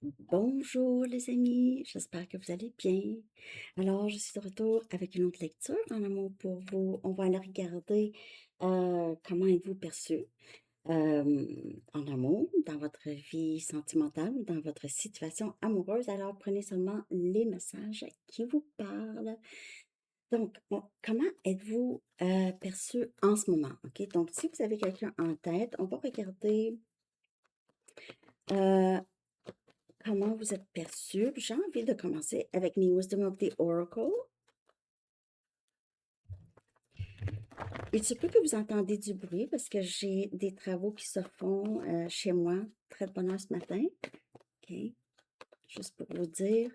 Bonjour les amis, j'espère que vous allez bien. Alors, je suis de retour avec une autre lecture en amour pour vous. On va aller regarder comment êtes-vous perçu en amour, dans votre vie sentimentale ou dans votre situation amoureuse. Alors, prenez seulement les messages qui vous parlent. Donc, comment êtes-vous perçu en ce moment? OK? Donc, si vous avez quelqu'un en tête, on va regarder euh, comment vous êtes perçu. J'ai envie de commencer avec mes Wisdom of the Oracle. Il se peut que vous entendez du bruit parce que j'ai des travaux qui se font chez moi. Très de bonne heure ce matin. OK. Juste pour vous dire.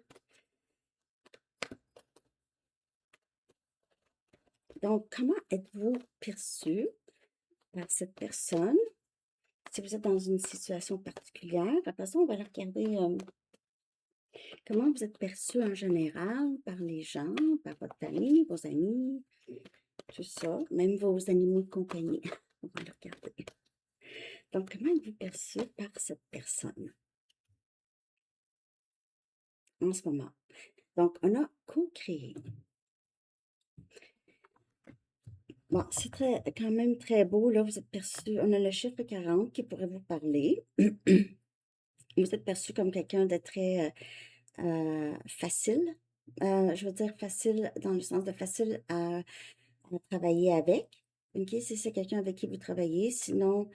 Donc, comment êtes-vous perçu par cette personne? Si vous êtes dans une situation particulière, après ça, on va aller regarder comment vous êtes perçu en général par les gens, par votre famille, vos amis, tout ça, même vos animaux de compagnie. On va le regarder. Donc, comment êtes-vous perçu par cette personne en ce moment? Donc, on a co-créé. Bon, c'est quand même très beau. Là, vous êtes perçu. On a le chiffre 40 qui pourrait vous parler. Vous êtes perçu comme quelqu'un de très facile. Je veux dire facile dans le sens de facile à travailler avec. OK, si c'est quelqu'un avec qui vous travaillez. Sinon,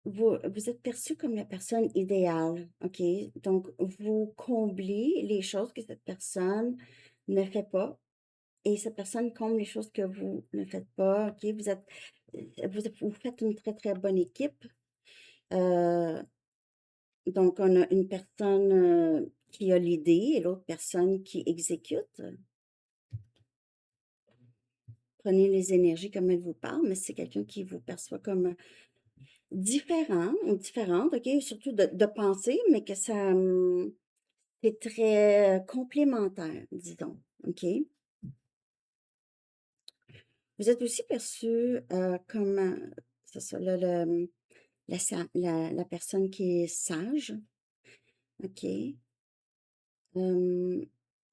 vous êtes perçu comme la personne idéale, OK? Donc, vous comblez les choses que cette personne ne fait pas et cette personne comble les choses que vous ne faites pas, OK? Vous faites une très, très bonne équipe. Euh, donc, on a une personne qui a l'idée et l'autre personne qui exécute. Prenez les énergies comme elles vous parlent, mais c'est quelqu'un qui vous perçoit comme différent ou différente, OK? Surtout de penser, mais que ça, c'est très complémentaire, disons, OK? Vous êtes aussi perçu comme, c'est ça, la personne qui est sage, OK? Euh,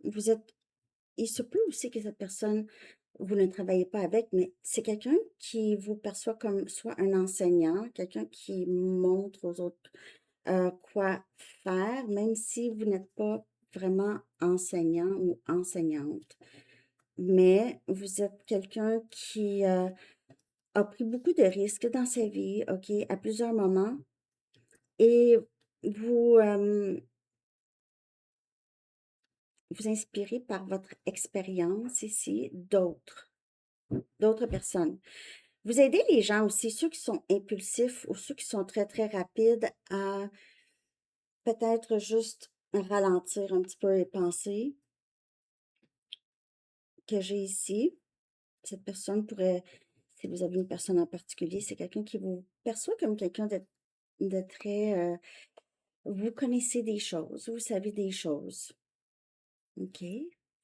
vous êtes, il se peut aussi que cette personne, vous ne travaillez pas avec, mais c'est quelqu'un qui vous perçoit comme soit un enseignant, quelqu'un qui montre aux autres quoi faire, même si vous n'êtes pas vraiment enseignant ou enseignante. Mais vous êtes quelqu'un qui a pris beaucoup de risques dans sa vie, OK, à plusieurs moments. Et vous vous inspirez par votre expérience ici d'autres personnes. Vous aidez les gens aussi, ceux qui sont impulsifs ou ceux qui sont très, très rapides à peut-être juste ralentir un petit peu et penser que j'ai ici. Cette personne pourrait, si vous avez une personne en particulier, c'est quelqu'un qui vous perçoit comme quelqu'un de très, vous connaissez des choses, vous savez des choses. OK.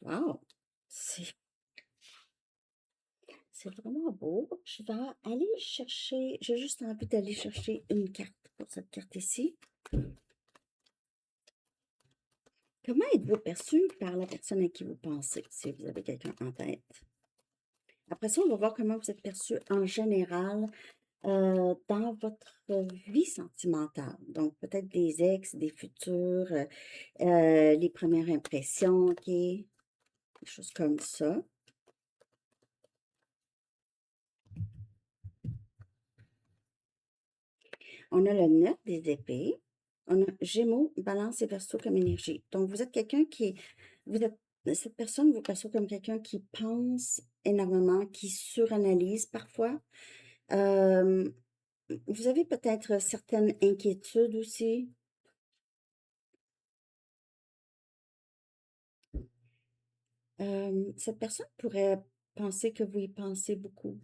Wow. C'est c'est vraiment beau. Je vais aller chercher, j'ai juste envie d'aller chercher une carte pour cette carte ici. Comment êtes-vous perçu par la personne à qui vous pensez, si vous avez quelqu'un en tête? Après ça, on va voir comment vous êtes perçu en général dans votre vie sentimentale. Donc, peut-être des ex, des futurs, les premières impressions, OK? Des choses comme ça. On a le 9 des épées. On a Gémeaux, Balance et Verseau comme énergie. Donc, vous êtes quelqu'un qui... Vous êtes, cette personne vous perçoit comme quelqu'un qui pense énormément, qui suranalyse parfois. Euh, vous avez peut-être certaines inquiétudes aussi. Cette personne pourrait penser que vous y pensez beaucoup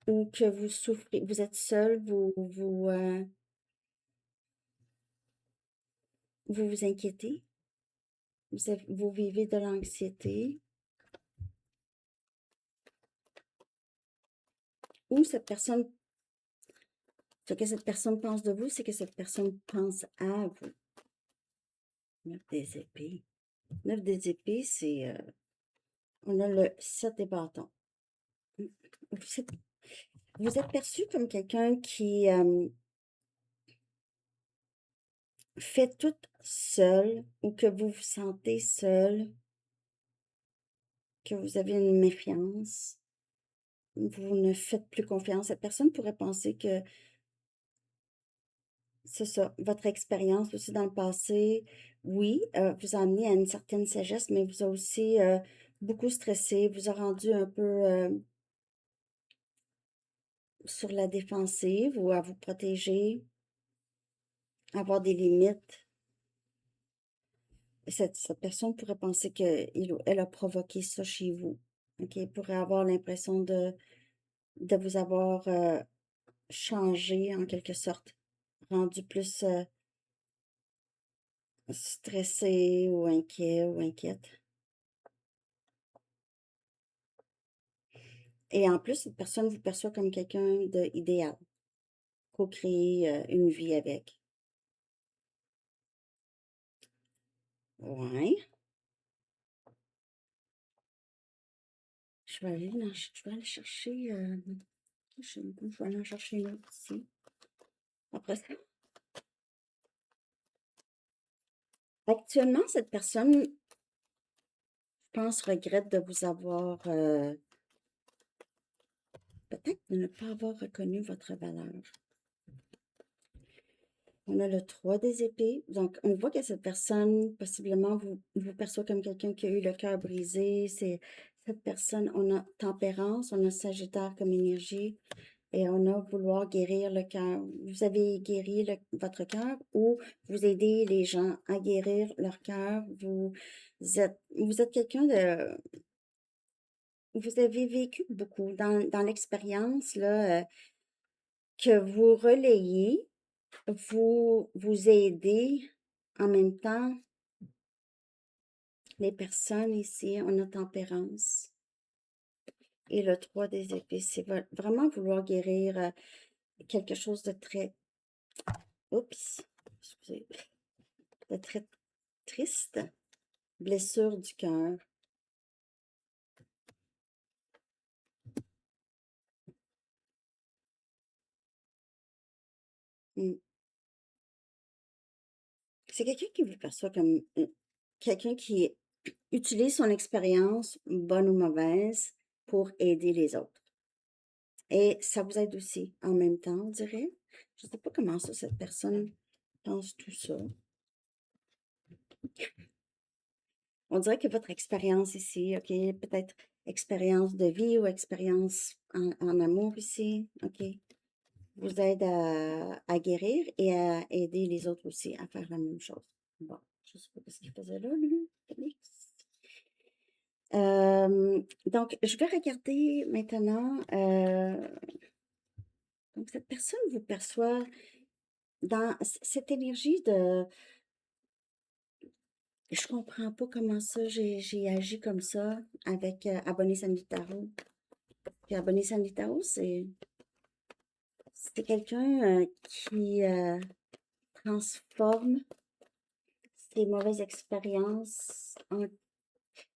ou que vous souffrez, vous êtes seul, vous vous inquiétez, vous vivez de l'anxiété, ou cette personne Ce que cette personne pense de vous, c'est que cette personne pense à vous. 9 des épées. 9 des épées, c'est... on a le 7 des bâtons. Vous êtes perçu comme quelqu'un qui fait tout seul ou que vous vous sentez seul, que vous avez une méfiance, vous ne faites plus confiance. Cette personne pourrait penser que c'est ça, votre expérience aussi dans le passé, oui, vous a amené à une certaine sagesse, mais vous a aussi beaucoup stressé, vous a rendu un peu sur la défensive ou à vous protéger, avoir des limites. Cette personne pourrait penser qu'elle a provoqué ça chez vous. OK? Elle pourrait avoir l'impression de vous avoir changé en quelque sorte, rendu plus stressé ou inquiet ou inquiète. Et en plus, cette personne vous perçoit comme quelqu'un d'idéal, co-créer une vie avec. Ouais. Je vais aller chercher. Je vais aller en chercher une autre ici. Après ça. Actuellement, cette personne, je pense, regrette de vous avoir, peut-être de ne pas avoir reconnu votre valeur. On a le 3 des épées. Donc, on voit que cette personne, possiblement, vous perçoit comme quelqu'un qui a eu le cœur brisé. C'est cette personne, on a tempérance, on a Sagittaire comme énergie et on a vouloir guérir le cœur. Vous avez guéri votre cœur ou vous aidez les gens à guérir leur cœur. Vous êtes quelqu'un de... Vous avez vécu beaucoup dans l'expérience là, que vous relayez, vous aidez en même temps les personnes ici. On a tempérance. Et le 3 des épées, c'est vraiment vouloir guérir quelque chose de très... Oups, excusez. De très triste. Blessure du cœur. Mm. C'est quelqu'un qui vous perçoit comme quelqu'un qui utilise son expérience, bonne ou mauvaise, pour aider les autres. Et ça vous aide aussi en même temps, on dirait. Je ne sais pas comment ça, cette personne pense tout ça. On dirait que votre expérience ici, OK, peut-être expérience de vie ou expérience en amour ici, OK, vous aide à guérir et à aider les autres aussi à faire la même chose. Bon, je ne sais pas ce qu'il faisait là, lui, Félix. Donc, je vais regarder maintenant. Donc, cette personne vous perçoit dans cette énergie de je comprends pas comment ça, j'ai agi comme ça avec Abonné Sanitaro. Puis Abonné Sanitaro, c'est quelqu'un qui transforme ses mauvaises expériences en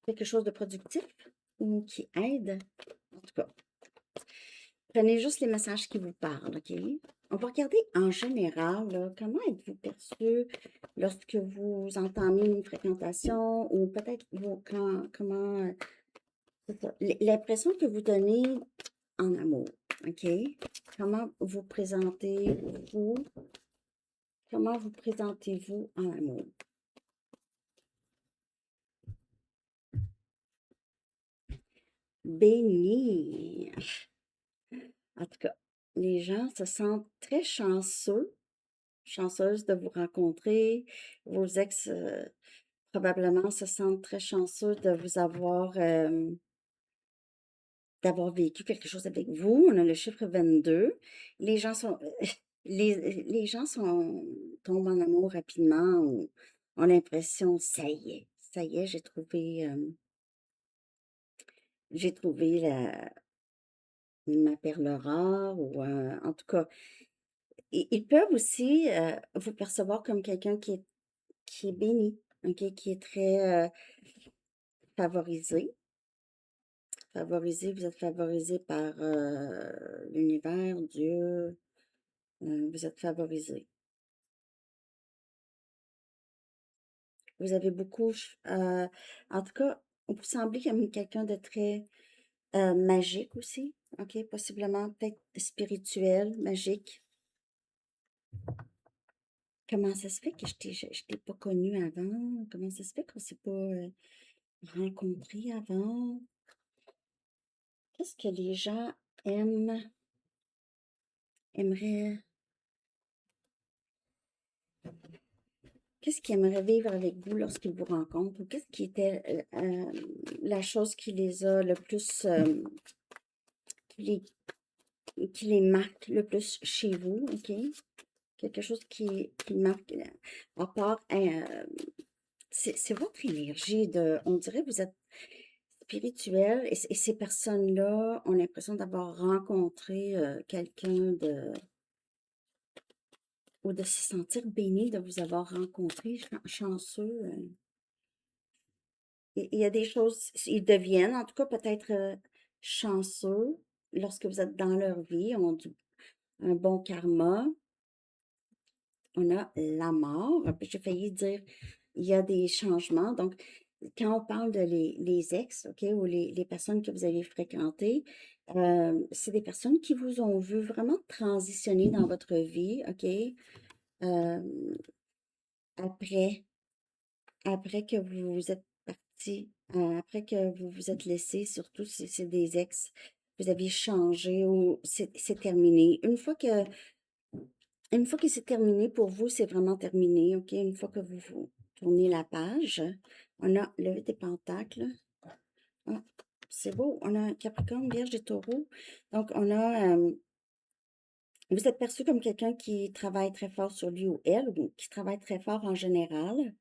quelque chose de productif ou qui aide. En tout cas, prenez juste les messages qui vous parlent, OK? On va regarder en général, là, comment êtes-vous perçu lorsque vous entamez une fréquentation ou peut-être comment, c'est ça, l'impression que vous donnez en amour, OK? Comment vous présentez-vous? Comment vous présentez-vous en amour? Béni. En tout cas, les gens se sentent très chanceuses de vous rencontrer. Vos ex, probablement, se sentent très chanceux de vous avoir, d'avoir vécu quelque chose avec vous. On a le chiffre 22. Les gens sont, les gens tombent en amour rapidement ou ont l'impression, ça y est, j'ai trouvé ma perle rare ou en tout cas, ils peuvent aussi vous percevoir comme quelqu'un qui est béni, ok, qui est très favorisé. Favorisé, vous êtes favorisé par l'univers, Dieu, vous êtes favorisé. Vous avez beaucoup, en tout cas, vous semblez comme quelqu'un de très magique aussi, ok, possiblement peut-être spirituel, magique. Comment ça se fait que je t'ai pas connu avant? Comment ça se fait qu'on s'est pas rencontré avant? Qu'est-ce que les gens aiment, aimeraient, qu'est-ce qu'ils aimeraient vivre avec vous lorsqu'ils vous rencontrent? Ou qu'est-ce qui était la chose qui les a le plus, qui qui les marque le plus chez vous, ok? Quelque chose qui marque, à part, c'est votre énergie on dirait que vous êtes spirituel et ces personnes-là ont l'impression d'avoir rencontré quelqu'un ou de se sentir béni de vous avoir rencontré, chanceux. Il y a des choses, ils deviennent en tout cas peut-être chanceux lorsque vous êtes dans leur vie, ont un bon karma. On a la mort, puis j'ai failli dire, il y a des changements. Donc, quand on parle de les ex, OK, ou les personnes que vous avez fréquentées, c'est des personnes qui vous ont vu vraiment transitionner dans votre vie, OK, euh, après, après que vous vous êtes parti, après que vous vous êtes laissé, surtout si c'est des ex, vous aviez changé ou c'est terminé. Une fois que c'est terminé pour vous, c'est vraiment terminé, OK? Une fois que vous tournez la page, on a le 8 des pentacles. Ah, c'est beau. On a Capricorne, Vierge et Taureau. Donc, vous êtes perçu comme quelqu'un qui travaille très fort sur lui ou elle, ou qui travaille très fort en général.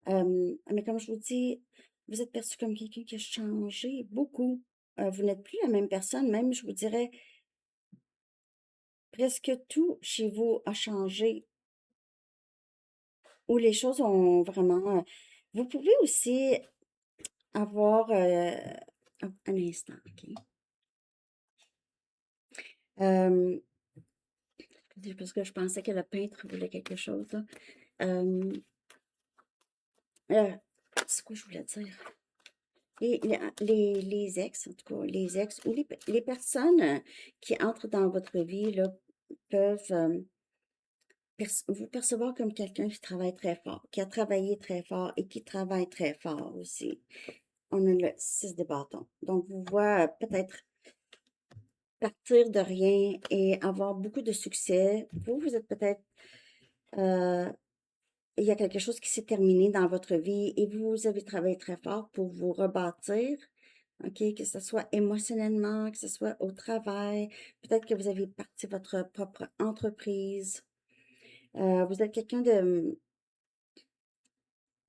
Mais comme je vous dis, vous êtes perçu comme quelqu'un qui a changé beaucoup. Vous n'êtes plus la même personne, même, je vous dirais, presque tout chez vous a changé où les choses ont vraiment... vous pouvez aussi avoir... un instant, OK. Euh, parce que je pensais que le peintre voulait quelque chose, là. Euh, c'est quoi je voulais dire? Les ex, en tout cas, les ex ou les personnes qui entrent dans votre vie, là, peuvent vous percevoir comme quelqu'un qui travaille très fort, qui a travaillé très fort et qui travaille très fort aussi. On a le 6 de bâton. Donc, vous voit peut-être partir de rien et avoir beaucoup de succès. Vous êtes peut-être, euh, il y a quelque chose qui s'est terminé dans votre vie et vous avez travaillé très fort pour vous rebâtir, OK? Que ce soit émotionnellement, que ce soit au travail. Peut-être que vous avez parti votre propre entreprise. Vous êtes quelqu'un de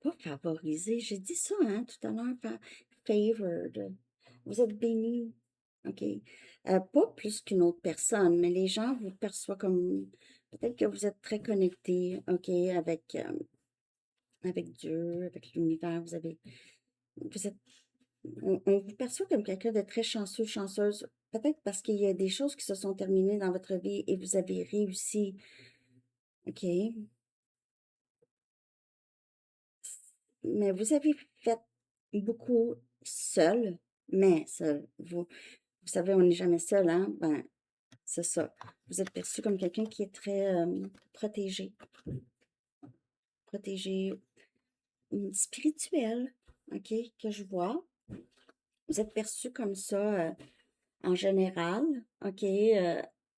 pas favorisé. J'ai dit ça, hein, tout à l'heure, favored. Vous êtes béni. OK. Pas plus qu'une autre personne, mais les gens vous perçoivent comme peut-être que vous êtes très connecté, OK, avec Dieu, avec l'univers. Vous êtes, on vous perçoit comme quelqu'un de très chanceux, chanceuse. Peut-être parce qu'il y a des choses qui se sont terminées dans votre vie et vous avez réussi. OK. Mais vous avez fait beaucoup seul, mais seul. Vous savez, on n'est jamais seul, hein? Ben, c'est ça. Vous êtes perçu comme quelqu'un qui est très protégé. Protégé, spirituel, OK, que je vois. Vous êtes perçu comme ça en général, OK,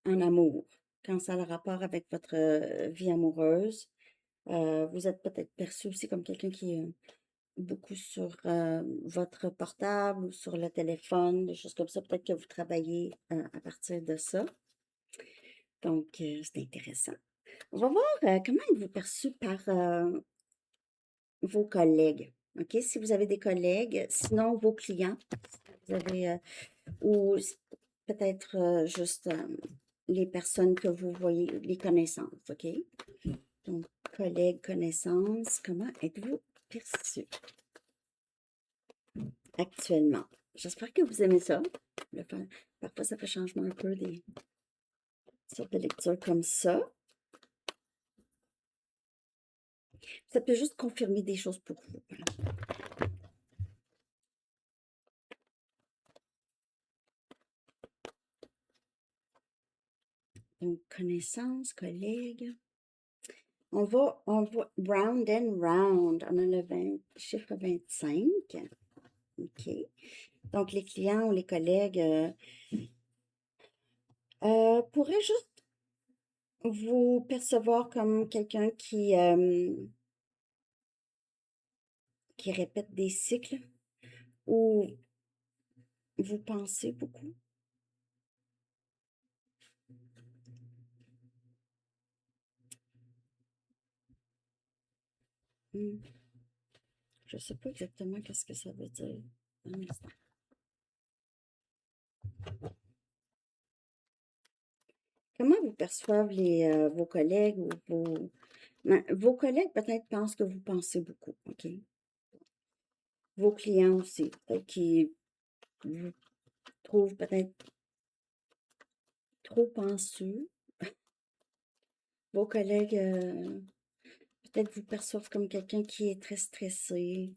en amour. Quand ça a le rapport avec votre vie amoureuse, vous êtes peut-être perçu aussi comme quelqu'un qui est beaucoup sur votre portable ou sur le téléphone, des choses comme ça. Peut-être que vous travaillez à partir de ça. Donc, c'est intéressant. On va voir comment êtes-vous perçu par vos collègues. OK? Si vous avez des collègues, sinon vos clients, si vous avez, ou peut-être juste les personnes que vous voyez, les connaissances, OK? Donc, collègues, connaissances, comment êtes-vous perçu actuellement? J'espère que vous aimez ça. Parfois, ça fait changement un peu des sortes de lectures comme ça. Ça peut juste confirmer des choses pour vous. Voilà. Donc, connaissances, collègues. On va round and round. On a le chiffre 25. OK. Donc, les clients ou les collègues pourraient juste vous percevoir comme quelqu'un qui répète des cycles ou vous pensez beaucoup. Hmm. Je ne sais pas exactement qu'est-ce que ça veut dire. Un instant. Comment vous perçoivent vos collègues ou vos collègues peut-être pensent que vous pensez beaucoup, OK? Vos clients aussi, peut-être qui vous trouvent peut-être trop penseux. Vos collègues peut-être vous perçoivent comme quelqu'un qui est très stressé,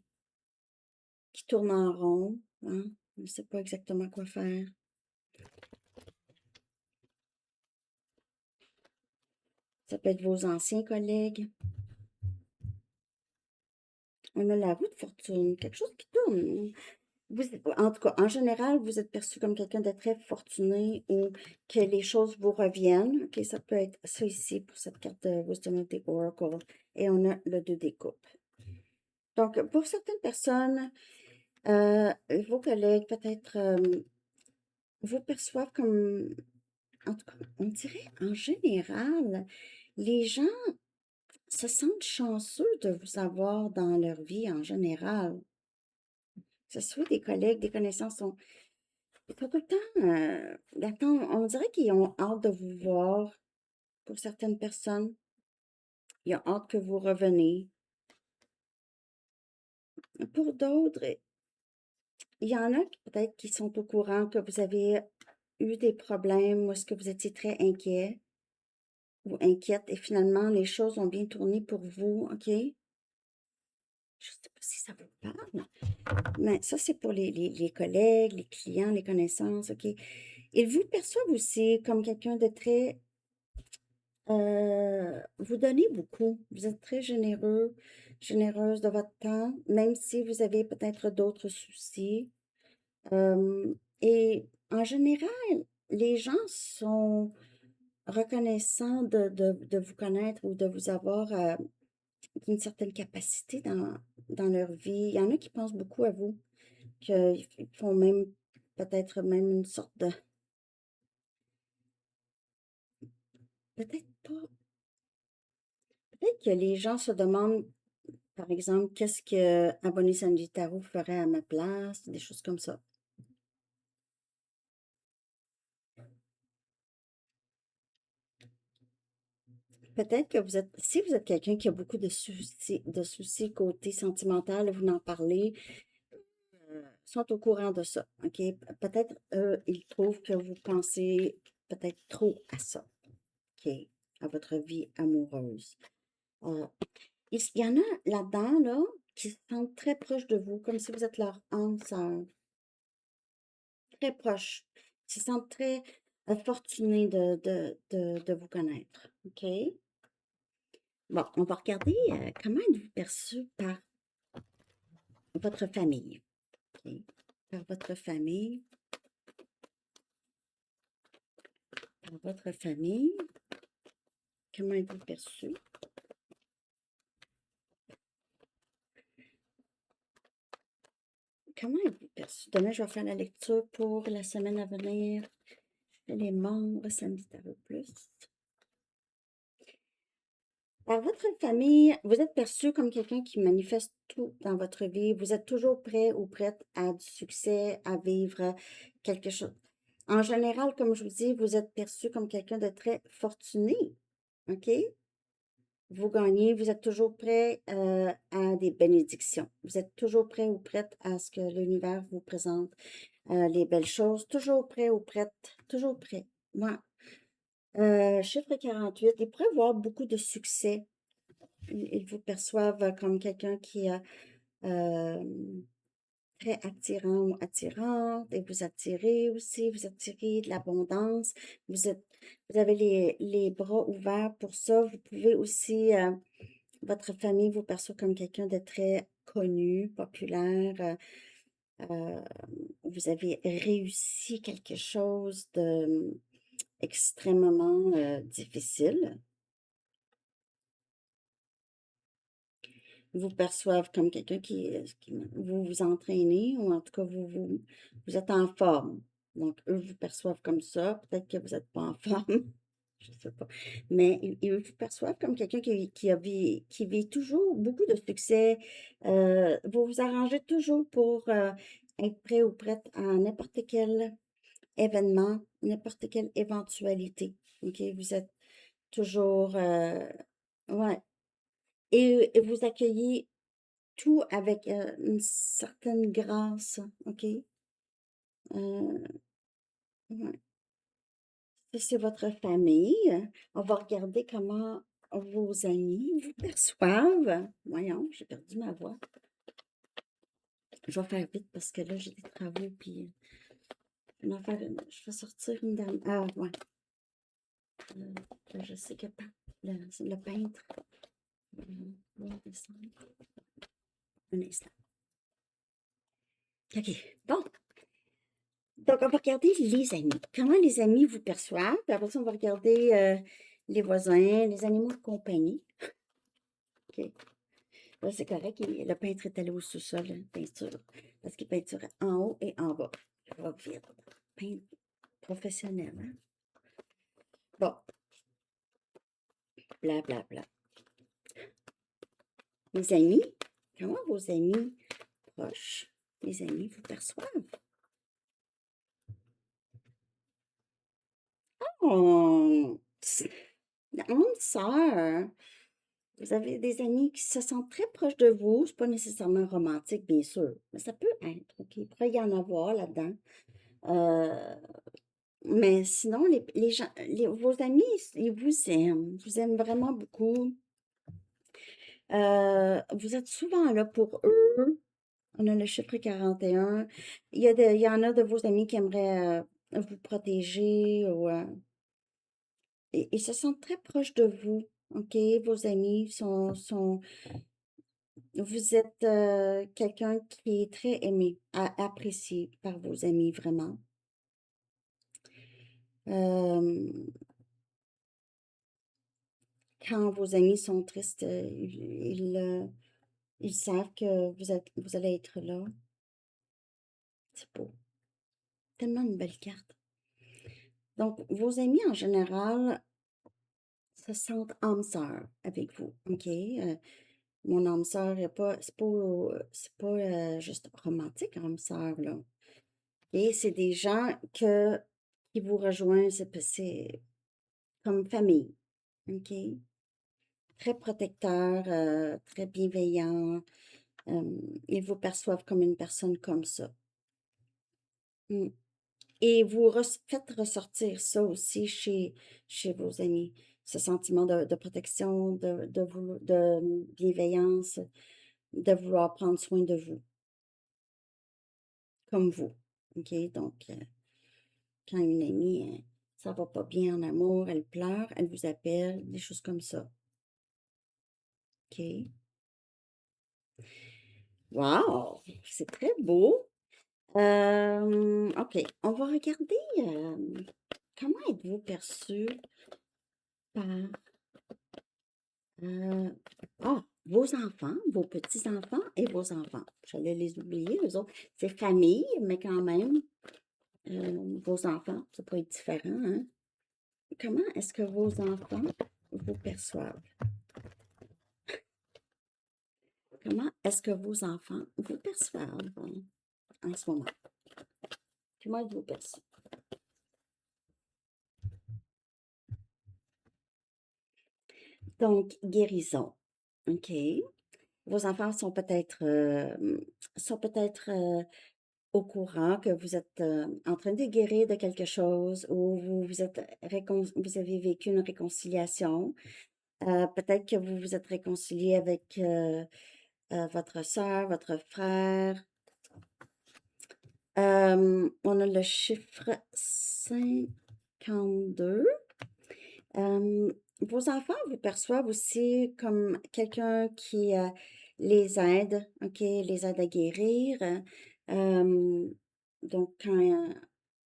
qui tourne en rond, hein? On ne sait pas exactement quoi faire. Ça peut être vos anciens collègues. On a la roue de fortune, quelque chose qui tourne. En tout cas, en général, vous êtes perçu comme quelqu'un de très fortuné ou que les choses vous reviennent. OK, ça peut être ça ici pour cette carte de Wisdom of the Oracle. Et on a le 2 des coupes. Donc, pour certaines personnes, vos collègues peut-être vous perçoivent comme, en tout cas, on dirait en général, les gens se sentent chanceux de vous avoir dans leur vie en général. Que ce soit des collègues, des connaissances, ils sont tout le temps, on dirait qu'ils ont hâte de vous voir. Pour certaines personnes, ils ont hâte que vous reveniez. Pour d'autres, il y en a peut-être qui sont au courant que vous avez eu des problèmes ou est-ce que vous étiez très inquiet ou inquiète et finalement les choses ont bien tourné pour vous, OK? Je ne sais pas si ça vous parle, mais ça c'est pour les collègues, les clients, les connaissances, OK? Ils vous perçoivent aussi comme quelqu'un de très vous donnez beaucoup. Vous êtes très généreux, généreuse de votre temps, même si vous avez peut-être d'autres soucis. Et en général, les gens sont reconnaissants de vous connaître ou de vous avoir une certaine capacité dans leur vie. Il y en a qui pensent beaucoup à vous, qu'ils font même peut-être même une sorte de... Peut-être pas. Peut-être que les gens se demandent par exemple, qu'est-ce que Abonné Sagittaire ferait à ma place? Des choses comme ça. Peut-être que si vous êtes quelqu'un qui a beaucoup de soucis côté sentimental, vous n'en parlez, sont au courant de ça. OK? Peut-être ils trouvent que vous pensez peut-être trop à ça. OK? À votre vie amoureuse. Euh, il y en a là-dedans, là, qui se sentent très proches de vous, comme si vous êtes leur âme sœur. Très proches. Ils se sentent très fortunés de vous connaître. OK? Bon, on va regarder comment êtes-vous perçu par votre famille. OK? Par votre famille. Par votre famille. Comment êtes-vous perçu? Comment êtes-vous perçu? Demain, je vais faire la lecture pour la semaine à venir. Je fais les membres samedi tarot plus. Par votre famille, vous êtes perçu comme quelqu'un qui manifeste tout dans votre vie. Vous êtes toujours prêt ou prête à du succès, à vivre quelque chose. En général, comme je vous dis, vous êtes perçu comme quelqu'un de très fortuné, OK? Vous gagnez, vous êtes toujours prêt à des bénédictions. Vous êtes toujours prêt ou prête à ce que l'univers vous présente les belles choses. Toujours prêt ou prête, toujours prêt. Moi, chiffre 48, ils pourraient avoir beaucoup de succès. Ils vous perçoivent comme quelqu'un qui est très attirant ou attirante et vous attirez aussi, vous attirez de l'abondance. Vous avez les bras ouverts pour ça. Vous pouvez aussi, votre famille vous perçoit comme quelqu'un de très connu, populaire. euh, vous avez réussi quelque chose de extrêmement difficile. Vous perçoivent comme quelqu'un vous vous entraînez, ou en tout cas, vous êtes en forme. Donc, eux vous perçoivent comme ça. Peut-être que vous n'êtes pas en forme, je ne sais pas. Mais ils vous perçoivent comme quelqu'un qui vit toujours beaucoup de succès. Vous vous arrangez toujours pour être prêt ou prête à n'importe quel événement, n'importe quelle éventualité. OK? Vous êtes toujours... ouais. Et vous accueillez tout avec une certaine grâce, OK? Ouais. Ça, c'est votre famille. On va regarder comment vos amis vous perçoivent. Voyons, j'ai perdu ma voix. Je vais faire vite parce que là, j'ai des travaux, puis je vais sortir une dame. Ah, ouais. Je sais que le peintre va descendre. Un instant. OK, bon. Donc, on va regarder les amis. Comment les amis vous perçoivent. Puis après ça, on va regarder les voisins, les animaux de compagnie. OK. Là, c'est correct. Le peintre est allé au sous-sol, peinture. Parce qu'il peinturait en haut et en bas. Je vais vite. Peintre professionnel, hein? Bon. Bla, bla, bla. Les amis. Comment vos amis proches, les amis vous perçoivent? Oh! Âme sœur. Vous avez des amis qui se sentent très proches de vous. C'est pas nécessairement romantique, bien sûr, mais ça peut être, OK? Il pourrait y en avoir là-dedans. Euh, mais sinon, les gens, vos amis, ils vous aiment vraiment beaucoup. Vous êtes souvent là pour eux. On a le chiffre 41. Il y en a de vos amis qui aimeraient vous protéger ou ils se sentent très proches de vous. OK? Vos amis vous êtes quelqu'un qui est très aimé, apprécié par vos amis, vraiment. Euh, Quand vos amis sont tristes, ils savent que vous allez être là. C'est beau. Tellement une belle carte. Donc, vos amis, en général, se sentent âme sœur avec vous. OK? Mon âme sœur, c'est pas juste romantique, âme sœur, là. Et c'est des gens qui vous rejoignent, c'est comme famille. OK? Très protecteur, très bienveillant. Ils vous perçoivent comme une personne comme ça. Mm. Et vous faites ressortir ça aussi chez vos amis. Ce sentiment de protection, de bienveillance, de vouloir prendre soin de vous, comme vous. OK? Donc, quand une amie, ça va pas bien en amour, elle pleure, elle vous appelle, des choses comme ça. OK? Wow! C'est très beau. OK, on va regarder comment êtes-vous perçu par euh, vos enfants, vos petits-enfants et vos enfants. J'allais les oublier, eux autres. C'est famille, mais quand même, vos enfants, ça peut être différent, hein? Comment est-ce que vos enfants vous perçoivent? Comment est-ce que vos enfants vous perçoivent en ce moment? Comment ils vous perçoivent? Donc, guérison. OK. Vos enfants sont peut-être au courant que vous êtes en train de guérir de quelque chose ou vous avez vécu une réconciliation. Peut-être que vous vous êtes réconcilié avec votre soeur, votre frère. On a le chiffre 52. Vos enfants vous perçoivent aussi comme quelqu'un qui les aide, OK, les aide à guérir. Euh, donc,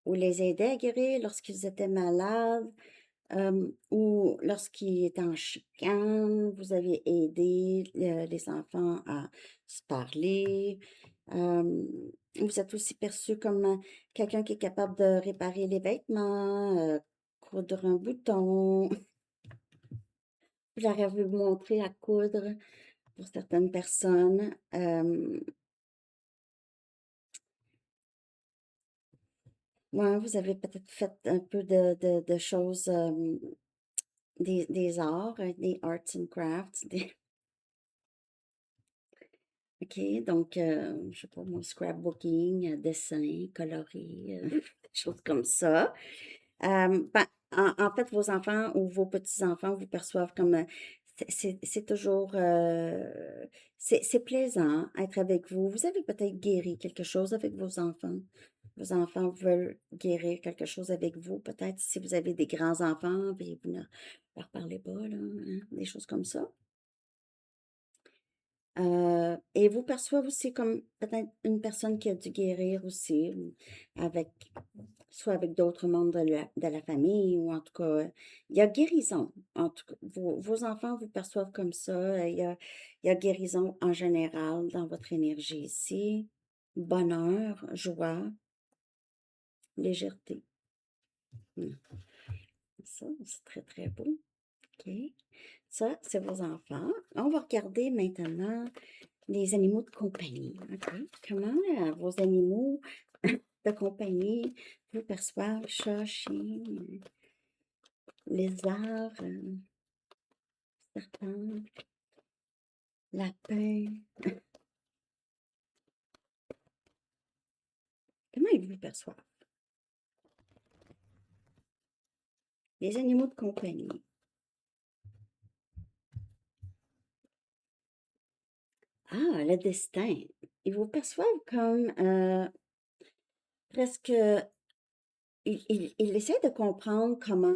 ou les aidait à guérir lorsqu'ils étaient malades, ou lorsqu'ils étaient en chicane, vous avez aidé les enfants à se parler. Euh, Vous êtes aussi perçu comme quelqu'un qui est capable de réparer les vêtements, coudre un bouton. J'aurais voulu vous montrer à coudre pour certaines personnes. Ouais, vous avez peut-être fait un peu de choses, des arts, des arts and crafts. OK, donc, je sais pas moi, scrapbooking, dessin, colorier, des choses comme ça. Ben, en fait, vos enfants ou vos petits-enfants vous perçoivent comme, c'est toujours, c'est plaisant être avec vous. Vous avez peut-être guéri quelque chose avec vos enfants. Vos enfants veulent guérir quelque chose avec vous. Peut-être si vous avez des grands-enfants, puis vous ne leur parlez pas, là, hein, des choses comme ça. Et vous perçoivent aussi comme peut-être une personne qui a dû guérir aussi, avec, soit avec d'autres membres de la famille, ou en tout cas, il y a guérison. En tout cas, vos enfants vous perçoivent comme ça. Il y a guérison en général dans votre énergie ici. Bonheur, joie, légèreté. Hmm. Ça, c'est très, très beau. OK. Ça, c'est vos enfants. On va regarder maintenant les animaux de compagnie. OK. Comment vos animaux de compagnie vous perçoivent? Chat, chien, lézard, serpent, lapin. Comment ils vous perçoivent? Les animaux de compagnie. Ah, le destin. Ils vous perçoivent comme presque. Ils essaient de comprendre comment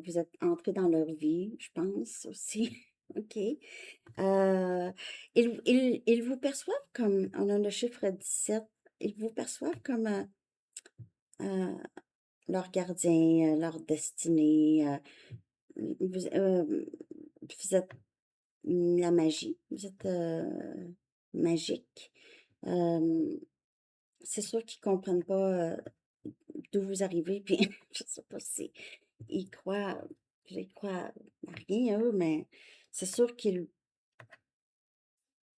vous êtes entré dans leur vie, je pense aussi. OK. Euh, ils vous perçoivent comme, on a le chiffre 17, ils vous perçoivent comme euh, leur gardien, leur destinée. Vous êtes la magie, vous êtes magique. Euh, c'est sûr qu'ils comprennent pas d'où vous arrivez, puis je sais pas si ils croient à rien, eux, mais c'est sûr qu'ils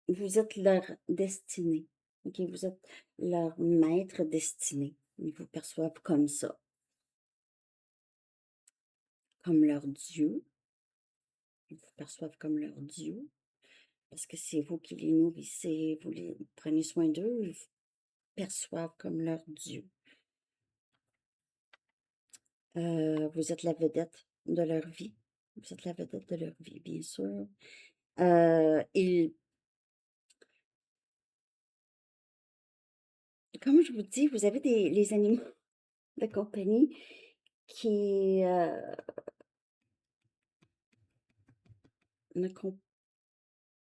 vous êtes leur destinée. OK, vous êtes leur maître destiné. Ils vous perçoivent comme ça, comme leur Dieu. Ils vous perçoivent comme leur Dieu, parce que c'est vous qui les nourrissez, vous les prenez soin d'eux, ils vous perçoivent comme leur Dieu. Vous êtes la vedette de leur vie. Vous êtes la vedette de leur vie, bien sûr. Ils Comme je vous dis, vous avez les animaux de compagnie qui ne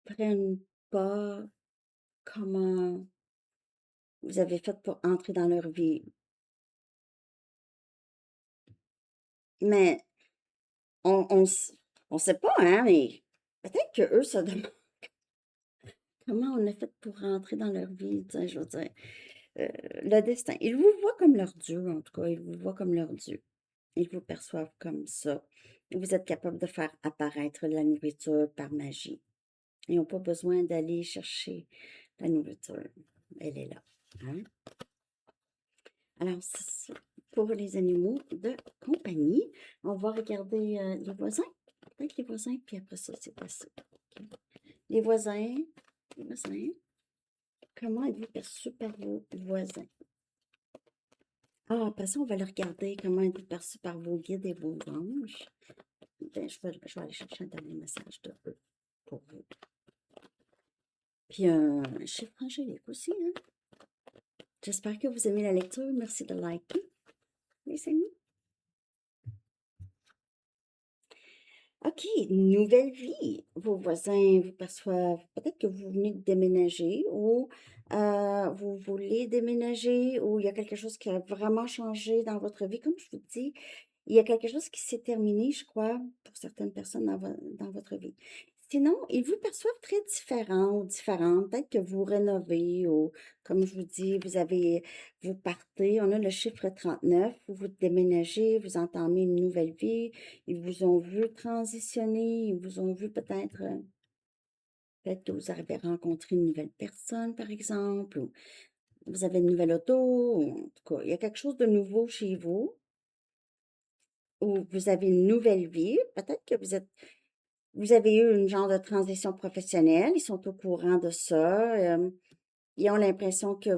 comprennent pas comment vous avez fait pour entrer dans leur vie. Mais on sait pas, hein, mais peut-être qu'eux se demandent comment on a fait pour rentrer dans leur vie, tu sais, je veux dire. Le destin. Ils vous voient comme leur Dieu, en tout cas, ils vous voient comme leur Dieu. Ils vous perçoivent comme ça. Vous êtes capable de faire apparaître la nourriture par magie. Ils n'ont pas besoin d'aller chercher la nourriture. Elle est là. Hein? Alors, c'est ça pour les animaux de compagnie. On va regarder les voisins. peut-être les voisins, puis après ça, c'est passé. OK. Les voisins, comment êtes-vous perçu par vos voisins? Ah, après ça, on va le regarder, comment êtes-vous perçu par vos guides et vos anges. Ben, je vais aller chercher un dernier message de eux pour vous. Puis un chiffre angélique aussi, hein? J'espère que vous aimez la lecture. Merci de liker, les amis. OK, nouvelle vie. Vos voisins vous perçoivent. Peut-être que vous venez de déménager ou vous voulez déménager ou il y a quelque chose qui a vraiment changé dans votre vie. Comme je vous dis, il y a quelque chose qui s'est terminé, je crois, pour certaines personnes dans votre vie. Sinon, ils vous perçoivent très différents ou différentes. Peut-être que vous rénovez ou, comme je vous dis, vous partez. On a le chiffre 39, vous déménagez, vous entamez une nouvelle vie. Ils vous ont vu transitionner, ils vous ont vu peut-être que vous avez rencontré une nouvelle personne, par exemple, ou vous avez une nouvelle auto, ou en tout cas, il y a quelque chose de nouveau chez vous, ou vous avez une nouvelle vie. Peut-être que vous avez eu une genre de transition professionnelle, ils sont au courant de ça. Ils ont l'impression que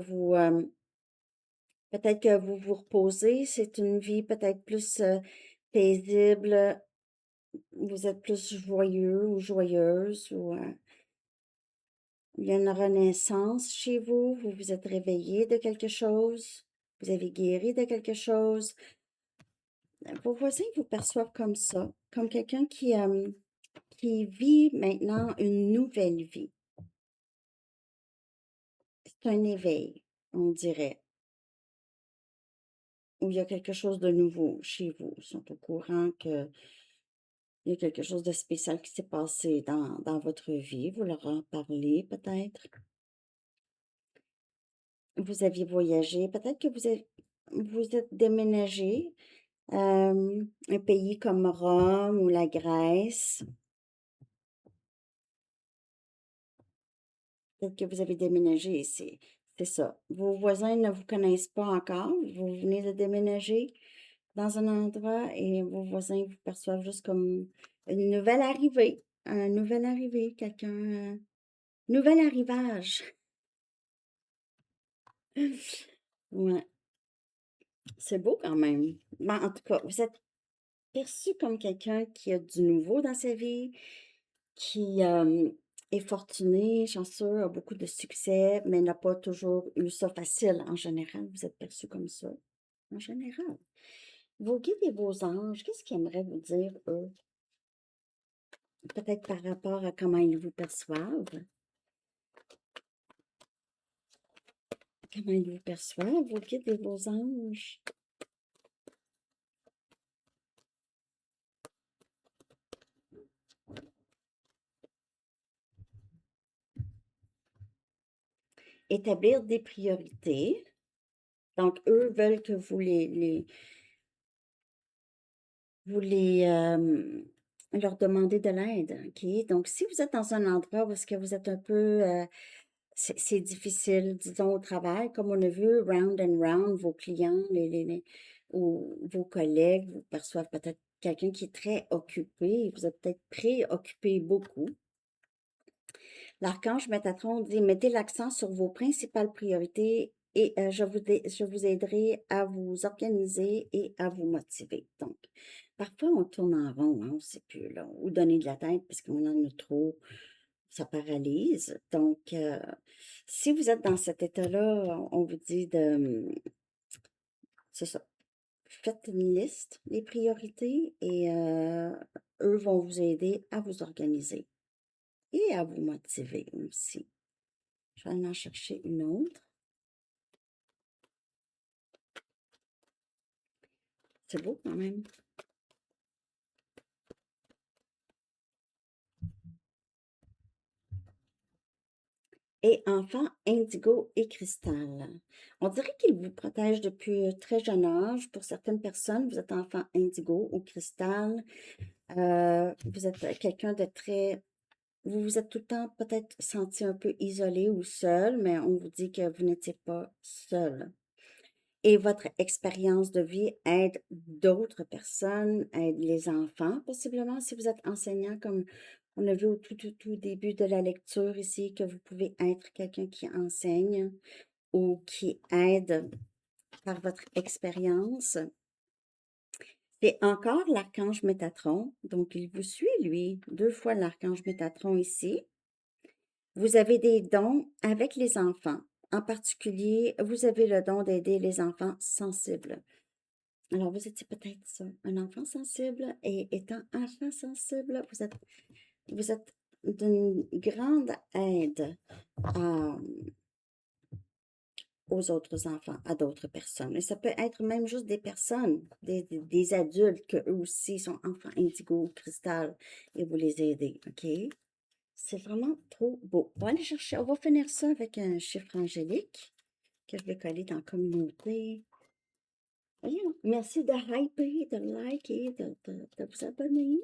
peut-être que vous vous reposez, c'est une vie peut-être plus paisible, vous êtes plus joyeux ou joyeuse, ou il y a une renaissance chez vous, vous vous êtes réveillé de quelque chose, vous avez guéri de quelque chose. Vos voisins vous perçoivent comme ça, comme quelqu'un qui vit maintenant une nouvelle vie. C'est un éveil, on dirait, où il y a quelque chose de nouveau chez vous. Ils sont au courant qu'il y a quelque chose de spécial qui s'est passé dans votre vie. Vous leur en parlez peut-être. Vous aviez voyagé, peut-être que vous êtes déménagé, un pays comme Rome ou la Grèce. Peut-être que vous avez déménagé, c'est ça. Vos voisins ne vous connaissent pas encore, vous venez de déménager dans un endroit et vos voisins vous perçoivent juste comme une nouvelle arrivée, un nouvel arrivé, quelqu'un, nouvel arrivage. Ouais, c'est beau quand même. Ben, en tout cas, vous êtes perçu comme quelqu'un qui a du nouveau dans sa vie, qui est fortuné, chanceux, a beaucoup de succès, mais n'a pas toujours eu ça facile. En général, vous êtes perçu comme ça. En général. Vos guides et vos anges, qu'est-ce qu'ils aimeraient vous dire, eux? Peut-être par rapport à comment ils vous perçoivent. Comment ils vous perçoivent, vos guides et vos anges? Établir des priorités. Donc, eux veulent que vous leur demandez de l'aide, OK? Donc, si vous êtes dans un endroit où est-ce que vous êtes un peu, c'est difficile, disons au travail, comme on a vu, round and round, vos clients, ou vos collègues vous perçoivent peut-être quelqu'un qui est très occupé, vous êtes peut-être préoccupé beaucoup. L'archange Métatron dit, mettez l'accent sur vos principales priorités et je vous aiderai à vous organiser et à vous motiver. Donc, parfois, on tourne en rond, hein, on ne sait plus, là, ou donner de la tête parce qu'on en a trop, ça paralyse. Donc, si vous êtes dans cet état-là, on vous dit c'est ça, faites une liste, les priorités, et eux vont vous aider à vous organiser et à vous motiver aussi. Je vais aller en chercher une autre. C'est beau quand même. Et enfin, indigo et cristal. On dirait qu'ils vous protègent depuis un très jeune âge. Pour certaines personnes, vous êtes enfant indigo ou cristal. Vous êtes quelqu'un de très... Vous vous êtes tout le temps peut-être senti un peu isolé ou seul, mais on vous dit que vous n'étiez pas seul. Et votre expérience de vie aide d'autres personnes, aide les enfants, possiblement, si vous êtes enseignant, comme on a vu au tout début de la lecture ici, que vous pouvez être quelqu'un qui enseigne ou qui aide par votre expérience. C'est encore l'archange Métatron, donc il vous suit, lui, 2 fois l'archange Métatron ici. Vous avez des dons avec les enfants. En particulier, vous avez le don d'aider les enfants sensibles. Alors, vous étiez peut-être ça, un enfant sensible, et étant enfant sensible, vous êtes d'une grande aide à, aux autres enfants, à d'autres personnes. Et ça peut être même juste des personnes, des adultes, que eux aussi sont enfants indigo, cristal, et vous les aidez, OK? C'est vraiment trop beau. On va aller chercher, on va finir ça avec un chiffre angélique que je vais coller dans la communauté. Voyons, merci de hyper, de liker, de vous abonner.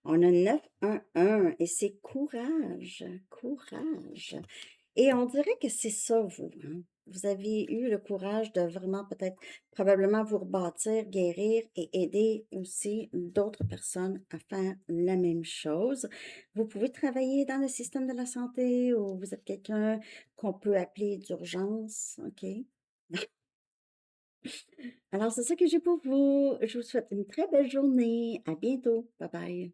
On a 911 et c'est courage, courage. Et on dirait que c'est ça, vous, hein. Vous avez eu le courage de vraiment peut-être, probablement vous rebâtir, guérir et aider aussi d'autres personnes à faire la même chose. Vous pouvez travailler dans le système de la santé ou vous êtes quelqu'un qu'on peut appeler d'urgence, OK? Alors, c'est ça que j'ai pour vous. Je vous souhaite une très belle journée. À bientôt. Bye bye.